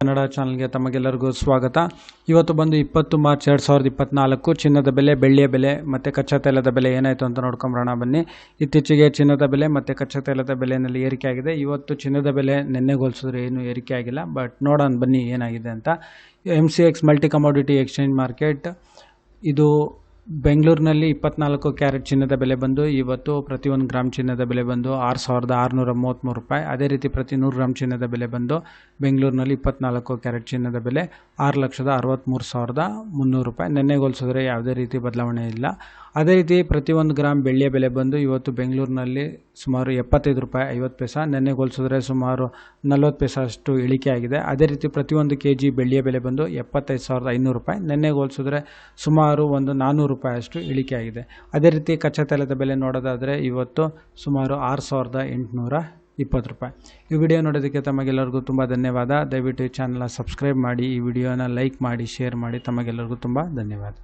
ಕನ್ನಡ ಚಾನಲ್ಗೆ ತಮಗೆಲ್ಲರಿಗೂ ಸ್ವಾಗತ. ಇವತ್ತು ಬಂದು 20 ಮಾರ್ಚ್ 2024 ಚಿನ್ನದ ಬೆಲೆ, ಬೆಳ್ಳಿಯ ಬೆಲೆ ಮತ್ತು ಕಚ್ಚಾ ತೈಲದ ಬೆಲೆ ಏನಾಯಿತು ಅಂತ ನೋಡ್ಕೊಂಬರೋಣ ಬನ್ನಿ. ಇತ್ತೀಚೆಗೆ ಚಿನ್ನದ ಬೆಲೆ ಮತ್ತು ಕಚ್ಚಾ ತೈಲದ ಬೆಲೆಯಲ್ಲಿ ಏರಿಕೆ ಆಗಿದೆ. ಇವತ್ತು ಚಿನ್ನದ ಬೆಲೆ ನಿನ್ನೆಗೆ ಹೋಲಿಸಿದ್ರೆ ಏನೂ ಏರಿಕೆ ಆಗಿಲ್ಲ, ಬಟ್ ನೋಡೋಣ ಬನ್ನಿ ಏನಾಗಿದೆ ಅಂತ. MCX multi commodity exchange market ಇದು ಬೆಂಗಳೂರಿನಲ್ಲಿ 24 ಕ್ಯಾರೆಟ್ ಚಿನ್ನದ ಬೆಲೆ ಬಂದು ಇವತ್ತು ಪ್ರತಿ 1 ಗ್ರಾಮ್ ಚಿನ್ನದ ಬೆಲೆ ಬಂದು 6,633 ರೂಪಾಯಿ. ಅದೇ ರೀತಿ ಪ್ರತಿ 100 ಗ್ರಾಮ್ ಚಿನ್ನದ ಬೆಲೆ ಬಂದು ಬೆಂಗಳೂರಿನಲ್ಲಿ 24 ಕ್ಯಾರೆಟ್ ಚಿನ್ನದ ಬೆಲೆ 6,63,300 ರೂಪಾಯಿ. ನೆನ್ನೆಗೆ ಹೋಲಿಸಿದ್ರೆ ಯಾವುದೇ ರೀತಿ ಬದಲಾವಣೆ ಇಲ್ಲ. ಅದೇ ರೀತಿ ಪ್ರತಿ 1 ಗ್ರಾಮ್ ಬೆಳ್ಳಿಯ ಬೆಲೆ ಬಂದು ಇವತ್ತು ಬೆಂಗಳೂರಿನಲ್ಲಿ ಸುಮಾರು 75 ರೂಪಾಯಿ 50 ಪೈಸೆ. ನೆನ್ನೆಗೆ ಹೋಲಿಸಿದ್ರೆ ಸುಮಾರು 40 ಪೈಸೆ ಅಷ್ಟು ಇಳಿಕೆ ಆಗಿದೆ. ಅದೇ ರೀತಿ ಪ್ರತಿ 1 kg ಬೆಳ್ಳಿಯ ಬೆಲೆ ಬಂದು 75,500 ರೂಪಾಯಿ. ನೆನ್ನೆಗೆ ಹೋಲಿಸಿದ್ರೆ ಸುಮಾರು 400 ರೂಪಾಯಿ ಅಷ್ಟು ಇಳಿಕೆ ಆಗಿದೆ. ಅದೇ ರೀತಿ ಕಚ್ಚಾ ತೈಲದ ಬೆಲೆ ನೋಡೋದಾದರೆ ಇವತ್ತು ಸುಮಾರು 6,820 ರೂಪಾಯಿ. ಈ ವಿಡಿಯೋ ನೋಡೋದಕ್ಕೆ ತಮಗೆಲ್ಲರಿಗೂ ತುಂಬ ಧನ್ಯವಾದ. ದಯವಿಟ್ಟು ಈ ಚಾನಲ್ನ ಸಬ್ಸ್ಕ್ರೈಬ್ ಮಾಡಿ, ಈ ವಿಡಿಯೋನ ಲೈಕ್ ಮಾಡಿ, ಶೇರ್ ಮಾಡಿ. ತಮಗೆಲ್ಲರಿಗೂ ತುಂಬ ಧನ್ಯವಾದ.